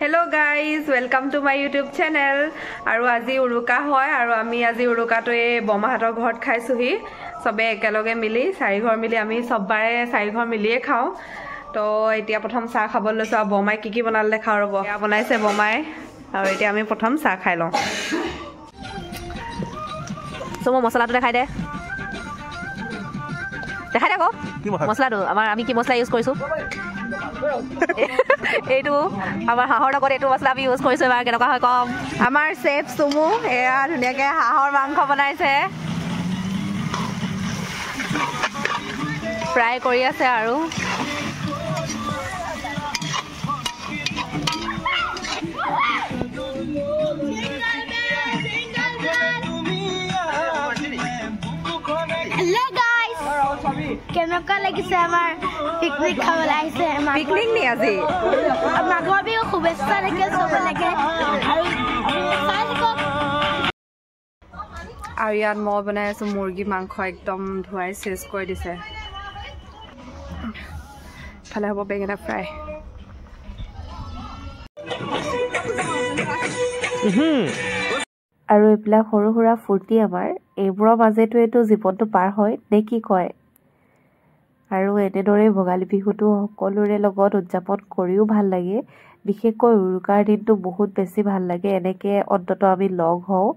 Hello guys, welcome to my YouTube channel. Aru aji uruka hoy aru ami aji uruka to e boma hator ghort khaisu hi sobe ekaloge mili sari ghor mili ami sobbare sari ghor miliye khao to etia prothom sa khabol loso bomai kiki banale khao robo ya banaise bomai aru etia ami prothom sa khai lo somo masala to dekhai de ko masala do amar ami ki masala use korisu এইটো আমাৰ হাঁহৰ লগত এইটো মছলা আমি use কৰিছো এবাৰ কেনেকুৱা হয় কম আমাৰ চেফ সুমু এয়া ধুনীয়াকৈ হাঁহৰ মাংস বনাইছে ফ্ৰাই কৰি আছে আৰু কেনেকুৱা লাগিছে আমাৰ পিকনিক খাবলৈ আহিছে পিকনিক নি আজি মাঘৰ বিহু শুভেচ্ছা থাকিল চবলৈকে আৰু ইয়াত মই বনাই আছো মুৰ্গী মাংস একদম ধুৱাই চেজ কৰি দিছে ফালে হ'ব বেঙেনা ফ্ৰাই আৰু এইবিলাক সৰু সুৰা ফূৰ্তি আমাৰ এইবোৰৰ মাজেতো এইটো জীৱনটো পাৰ হয় নে কি কয় আৰু এনেদৰে ভোগালী বিহুটো সকলোৰে লগত উদযাপন কৰিও ভাল লাগে বিশেষকৈ উৰুকাৰ দিনটো বহুত বেছি ভাল লাগে এনেকৈ অন্তত আমি লগ হওঁ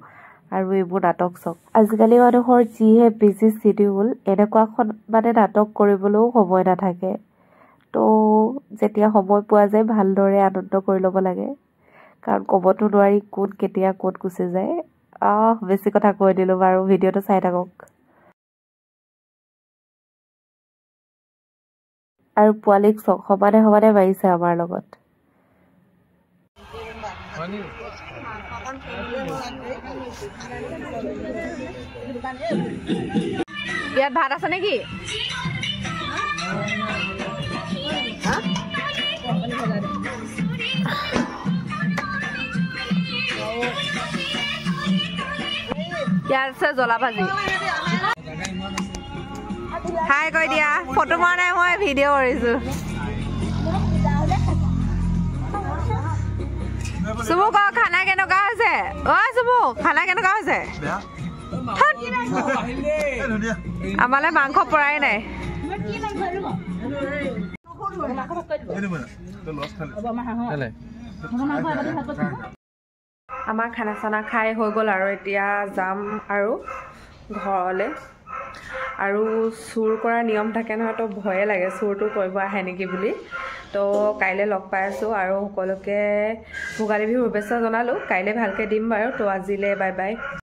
আৰু এইবোৰ নাটক চাওঁ আজিকালি মানুহৰ যিহে বিজি শিডিউল এনেকুৱাখন মানে নাটক কৰিবলৈও সময় নাথাকে তো যেতিয়া সময় পোৱা যায় ভালদৰে আনন্দ কৰি ল'ব লাগে কাৰণ ক'বতো নোৱাৰি কোন কেতিয়া ক'ত গুচি যায় বেছি কথা কৈ দিলোঁ বাৰু ভিডিঅ'টো চাই থাকক আৰু পোৱালিক সমানে সমানে মাৰিছে আমাৰ লগত ইয়াত ভাত আছে নেকি ইয়াত আছে জ্বলা ভাজি হাই কৈ দিয়া ফটো মৰা নাই মই ভিডিঅ' কৰিছো চুমু ক খানা কেনেকুৱা হৈছে অ চুমু খানা কেনেকুৱা হৈছে আমালে মাংস পৰাই নাই আমাৰ খানা চানা খাই হৈ গ'ল আৰু এতিয়া যাম আৰু ঘৰলৈ আৰু চুৰ কৰা নিয়ম থাকে নহয় তো ভয়ে লাগে চুৰটো কৰিব আহে নেকি বুলি তো কাইলৈ লগ পাই আছোঁ আৰু সকলোকে ভোগালী বিহুৰ শুভেচ্ছা জনালোঁ কাইলৈ ভালকৈ দিম বাৰু তো আজিলৈ বাই বাই